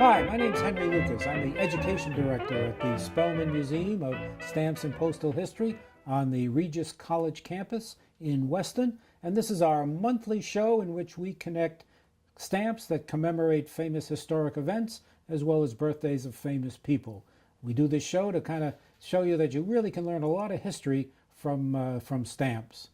Hi, my name's Henry Lukas. I'm the Education Director at the Spellman Museum of Stamps and Postal History on the Regis College campus in Weston. And this is our monthly show in which we connect stamps that commemorate famous historic events as well as birthdays of famous people. We do this show to kind of show you that you really can learn a lot of history from stamps.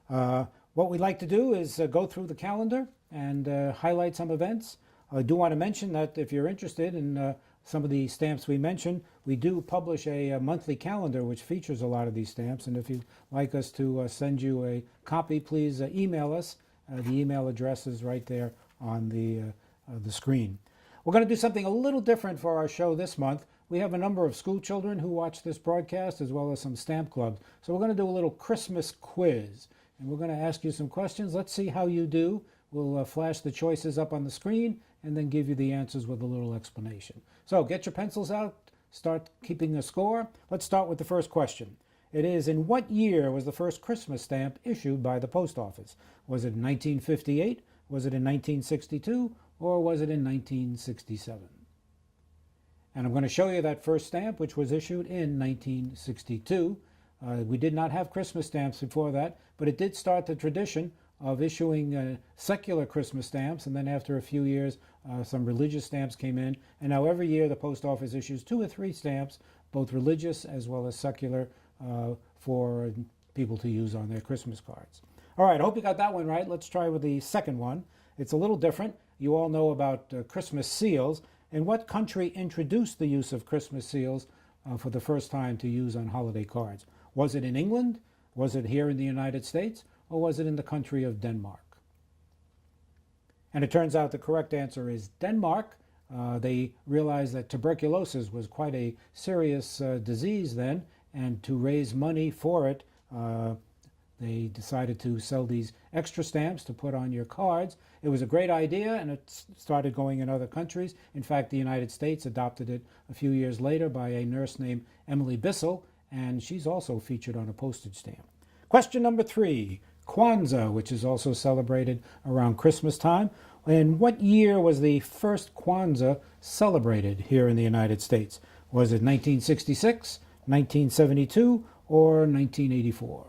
What we like to do is go through the calendar and highlight some events. I do want to mention that if you're interested in some of the stamps we mentioned, we do publish a monthly calendar which features a lot of these stamps. And if you'd like us to send you a copy, please email us. The email address is right there on the screen. We're going to do something a little different for our show this month. We have a number of school children who watch this broadcast as well as some stamp clubs. So we're going to do a little Christmas quiz. And we're going to ask you some questions. Let's see how you do. We'll flash the choices up on the screen and then give you the answers with a little explanation. So get your pencils out, start keeping a score. Let's start with the first question. It is, in what year was the first Christmas stamp issued by the post office? Was it in 1958, was it in 1962, or was it in 1967? And I'm going to show you that first stamp, which was issued in 1962. We did not have Christmas stamps before that, but it did start the tradition of issuing secular Christmas stamps, and then after a few years some religious stamps came in, and now every year the post office issues 2 or 3 stamps, both religious as well as secular, for people to use on their Christmas cards. All right, I hope you got that one right. Let's try with the second one. It's a little different. You all know about Christmas seals, and what country introduced the use of Christmas seals for the first time to use on holiday cards? Was it in England? Was it here in the United States? Or was it in the country of Denmark? And it turns out the correct answer is Denmark. They realized that tuberculosis was quite a serious disease then, and to raise money for it, they decided to sell these extra stamps to put on your cards. It was a great idea, and it started going in other countries. In fact, the United States adopted it a few years later by a nurse named Emily Bissell, and she's also featured on a postage stamp. Question number 3. Kwanzaa, which is also celebrated around Christmas time. In what year was the first Kwanzaa celebrated here in the United States? Was it 1966, 1972, or 1984?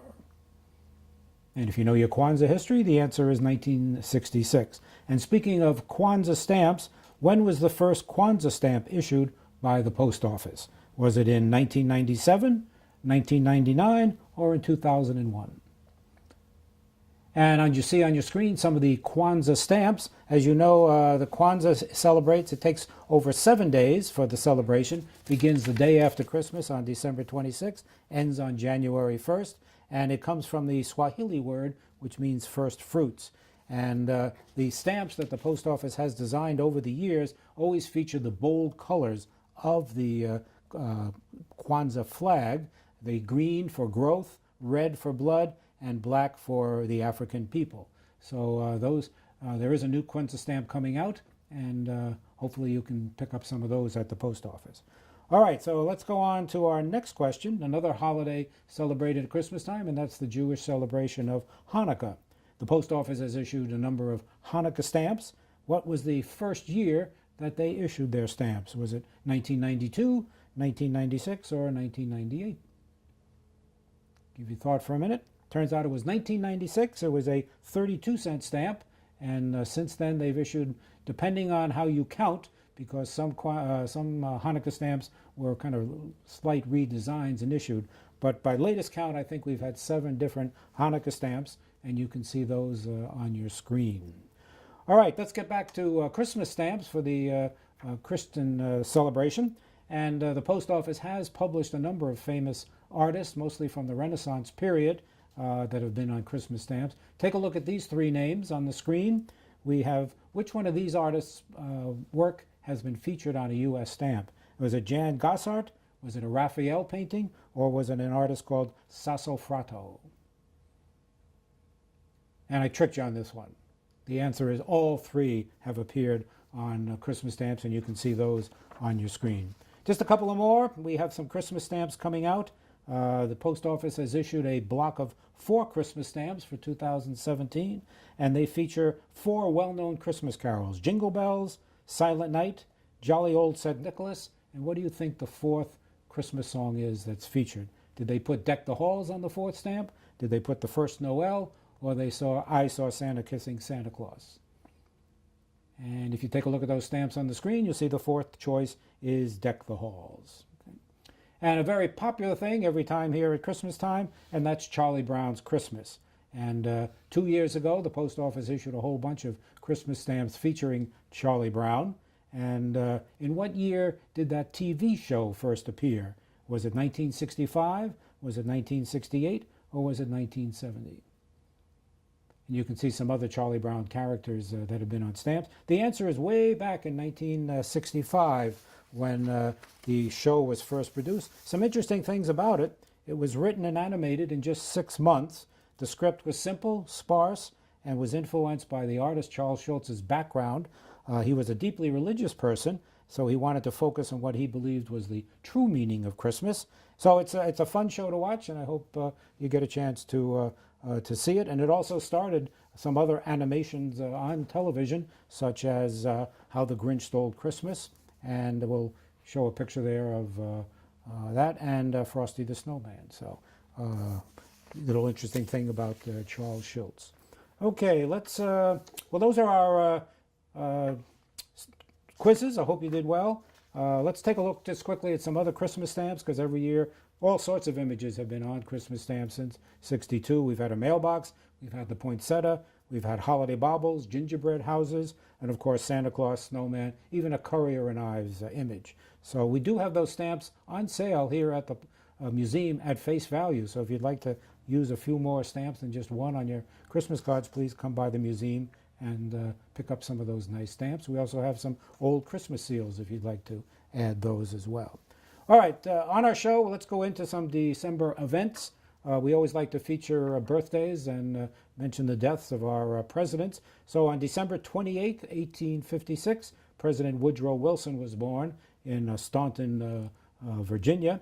And if you know your Kwanzaa history, the answer is 1966. And speaking of Kwanzaa stamps, when was the first Kwanzaa stamp issued by the post office? Was it in 1997, 1999, or in 2001? And you see on your screen some of the Kwanzaa stamps. As you know, the Kwanzaa celebrates. It takes over 7 days for the celebration. Begins the day after Christmas on December 26th, ends on January 1st, and it comes from the Swahili word, which means first fruits. And the stamps that the post office has designed over the years always feature the bold colors of the Kwanzaa flag, the green for growth, red for blood, and black for the African people. So there is a new Kwanzaa stamp coming out, and hopefully you can pick up some of those at the post office. All right, so let's go on to our next question, another holiday celebrated at Christmas time, and that's the Jewish celebration of Hanukkah. The post office has issued a number of Hanukkah stamps. What was the first year that they issued their stamps? Was it 1992, 1996, or 1998? Give you thought for a minute. Turns out it was 1996. It was a 32-cent stamp, and since then they've issued, depending on how you count, because some Hanukkah stamps were kind of slight redesigns and issued, but by latest count I think we've had 7 different Hanukkah stamps, and you can see those on your screen. All right, let's get back to Christmas stamps for the Christian celebration. And the post office has published a number of famous artists, mostly from the Renaissance period, that have been on Christmas stamps. Take a look at these 3 names on the screen. We have which one of these artists' work has been featured on a U.S. stamp. Was it Jan Gossart? Was it a Raphael painting? Or was it an artist called Sassoffrato? And I tricked you on this one. The answer is all 3 have appeared on Christmas stamps, and you can see those on your screen. Just a couple of more. We have some Christmas stamps coming out. The post office has issued a block of 4 Christmas stamps for 2017, and they feature 4 well-known Christmas carols: Jingle Bells, Silent Night, Jolly Old St. Nicholas. And what do you think the fourth Christmas song is that's featured? Did they put Deck the Halls on the fourth stamp? Did they put The First Noel? Or I Saw Santa Kissing Santa Claus? And if you take a look at those stamps on the screen, you'll see the fourth choice is Deck the Halls. Okay. And a very popular thing every time here at Christmas time, and that's Charlie Brown's Christmas. And 2 years ago, the post office issued a whole bunch of Christmas stamps featuring Charlie Brown. And in what year did that TV show first appear? Was it 1965? Was it 1968? Or was it 1970? And you can see some other Charlie Brown characters that have been on stamps. The answer is way back in 1965 when the show was first produced. Some interesting things about it. It was written and animated in just 6 months. The script was simple, sparse, and was influenced by the artist Charles Schulz's background. He was a deeply religious person, so he wanted to focus on what he believed was the true meaning of Christmas. So it's a fun show to watch, and I hope you get a chance to see it. And it also started some other animations on television, such as How the Grinch Stole Christmas, and we'll show a picture there of that, and Frosty the Snowman. So little interesting thing about Charles Schulz. Okay, well, those are our quizzes. I hope you did well. Let's take a look just quickly at some other Christmas stamps, because every year all sorts of images have been on Christmas stamps since '62. We've had a mailbox, we've had the poinsettia, we've had holiday baubles, gingerbread houses, and of course Santa Claus, snowman, even a Currier and Ives image. So we do have those stamps on sale here at the museum at face value. So if you'd like to use a few more stamps than just one on your Christmas cards, please come by the museum and pick up some of those nice stamps. We also have some old Christmas seals if you'd like to add those as well. All right, on our show, let's go into some December events. We always like to feature birthdays and mention the deaths of our presidents. So on December 28th, 1856, President Woodrow Wilson was born in Staunton, Virginia.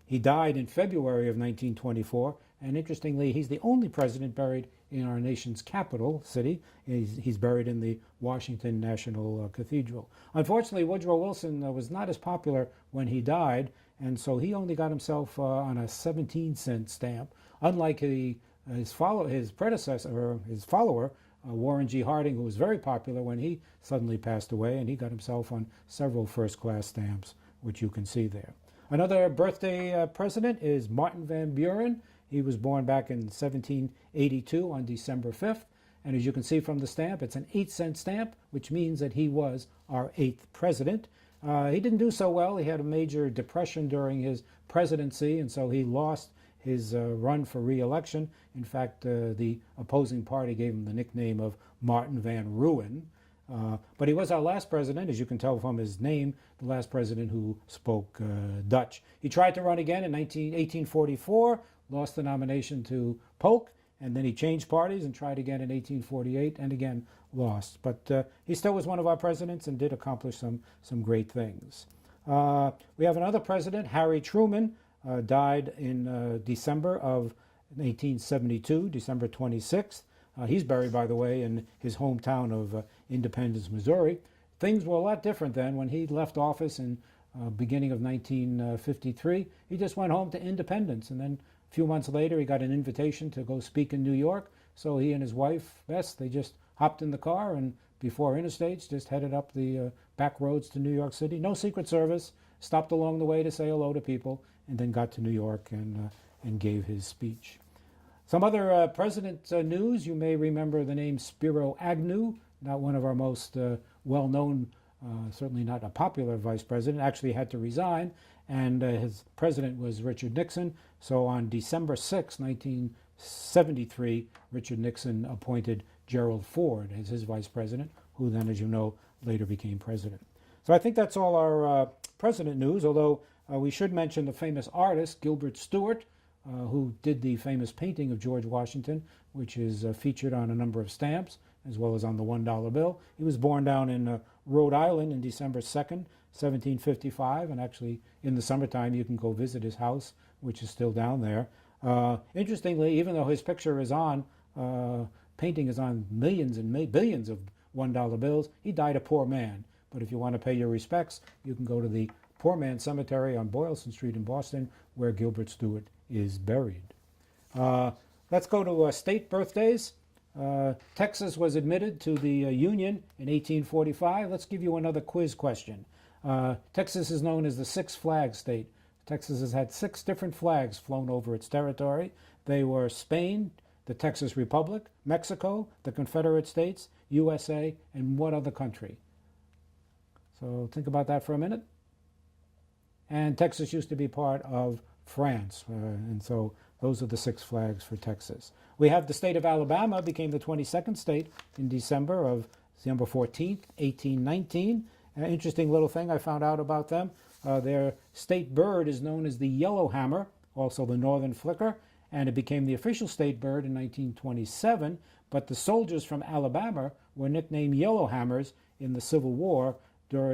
He died in February of 1924, and interestingly, he's the only president buried in our nation's capital city. He's buried in the Washington National Cathedral. Unfortunately, Woodrow Wilson was not as popular when he died, and so he only got himself on a 17-cent stamp, unlike his predecessor, his follower, Warren G. Harding, who was very popular when he suddenly passed away, and he got himself on several first-class stamps, which you can see there. Another birthday president is Martin Van Buren. He was born back in 1782 on December 5th. And as you can see from the stamp, it's an 8-cent stamp, which means that he was our 8th president. He didn't do so well. He had a major depression during his presidency, and so he lost his run for re-election. In fact, the opposing party gave him the nickname of Martin Van Ruin. But he was our last president, as you can tell from his name, the last president who spoke Dutch. He tried to run again in 1844, lost the nomination to Polk, and then he changed parties and tried again in 1848 and again lost. But he still was one of our presidents and did accomplish some great things. We have another president, Harry Truman, died in December of 1872, December 26th. He's buried, by the way, in his hometown of Independence, Missouri. Things were a lot different then. When he left office in beginning of 1953, he just went home to Independence, and then a few months later he got an invitation to go speak in New York. So he and his wife, Bess, they just hopped in the car and before interstates just headed up the back roads to New York City. No Secret Service, stopped along the way to say hello to people, and then got to New York and gave his speech. Some other president news. You may remember the name Spiro Agnew, not one of our most well-known, certainly not a popular vice president, actually had to resign, and his president was Richard Nixon. So on December 6, 1973, Richard Nixon appointed Gerald Ford as his vice president, who then, as you know, later became president. So I think that's all our president news, although we should mention the famous artist, Gilbert Stuart, who did the famous painting of George Washington, which is featured on a number of stamps, as well as on the $1 bill. He was born down in Rhode Island on December 2nd, 1755, and actually in the summertime you can go visit his house, which is still down there. Interestingly, even though his picture is on, painting is on millions and billions of $1 bills, he died a poor man. but if you want to pay your respects, you can go to the Poor Man's Cemetery on Boylston Street in Boston, where Gilbert Stuart is buried. Let's go to state birthdays. Texas was admitted to the Union in 1845. Let's give you another quiz question. Texas is known as the Six Flags State. Texas has had 6 different flags flown over its territory. They were Spain, the Texas Republic, Mexico, the Confederate States, USA, and what other country? So think about that for a minute. And Texas used to be part of France, and so those are the 6 flags for Texas. We have the state of Alabama became the 22nd state in December 14th, 1819. An interesting little thing I found out about them. Their state bird is known as the yellowhammer, also the northern flicker, and it became the official state bird in 1927, but the soldiers from Alabama were nicknamed yellowhammers in the Civil War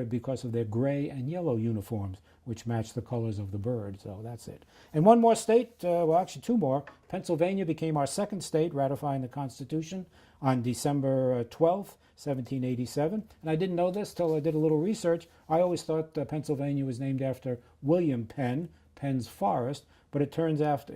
because of their gray and yellow uniforms, which match the colors of the bird. So that's it. And one more state, well, actually 2 more. Pennsylvania became our 2nd state, ratifying the Constitution on December 12th, 1787. And I didn't know this till I did a little research. I always thought Pennsylvania was named after William Penn, Penn's Forest, but it turns out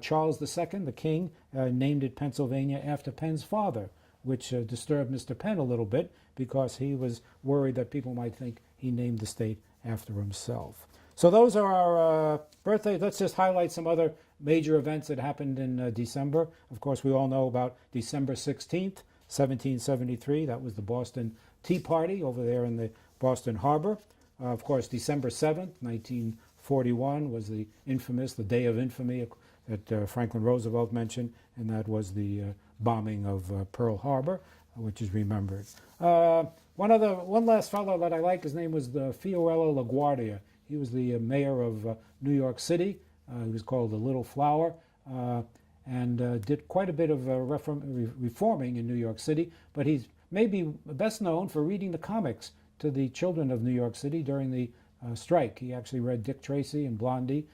Charles II, the king, named it Pennsylvania after Penn's father, which disturbed Mr. Penn a little bit because he was worried that people might think he named the state after himself. So those are our birthdays. Let's just highlight some other major events that happened in December. Of course, we all know about December 16th, 1773. That was the Boston Tea Party over there in the Boston Harbor. Of course, December 7th, 1941 was the Day of Infamy that Franklin Roosevelt mentioned, and that was the bombing of Pearl Harbor, which is remembered. One last fellow that I like, his name was the Fiorello LaGuardia. He was the mayor of New York City. He was called the Little Flower, and did quite a bit of reforming in New York City, but he's maybe best known for reading the comics to the children of New York City during the strike. He actually read Dick Tracy and Blondie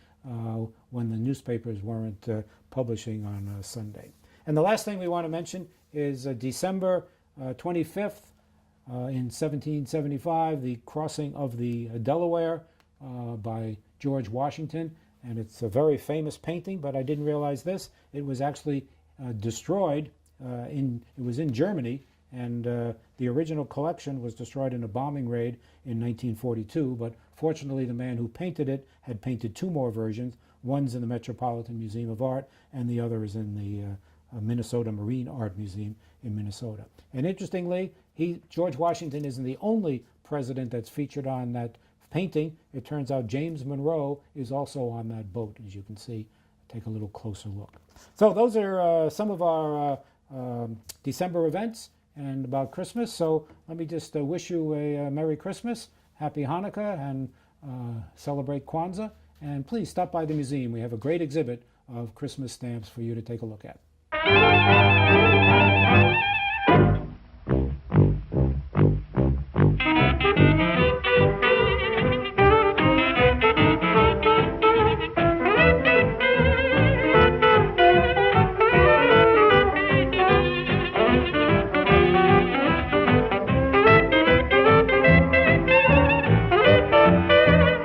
when the newspapers weren't publishing on Sunday. And the last thing we want to mention is December 25th in 1775, the crossing of the Delaware by George Washington. And it's a very famous painting, but I didn't realize this. It was actually destroyed it was in Germany, and the original collection was destroyed in a bombing raid in 1942, but fortunately the man who painted it had painted 2 more versions. One's in the Metropolitan Museum of Art, and the other is in the Minnesota Marine Art Museum in Minnesota. And interestingly, George Washington isn't the only president that's featured on that painting. It turns out James Monroe is also on that boat, as you can see. Take a little closer look. So those are some of our December events and about Christmas. So let me just wish you a Merry Christmas, Happy Hanukkah, and celebrate Kwanzaa. And please stop by the museum. We have a great exhibit of Christmas stamps for you to take a look at.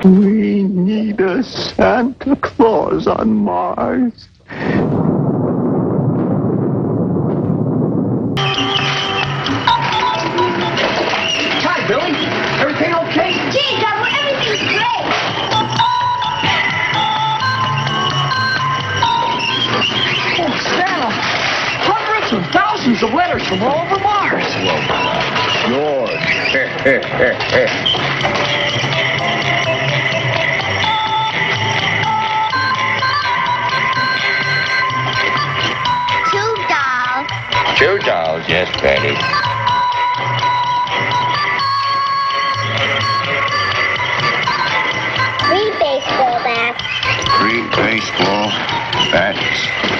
We need a Santa Claus on Mars. Hi, Billy. Everything okay? Gee, Double, everything's great. Oh, Santa. Hundreds of thousands of letters from all over Mars. Two dolls. $2, yes, Patty. 3 baseball bats. 3 baseball bats.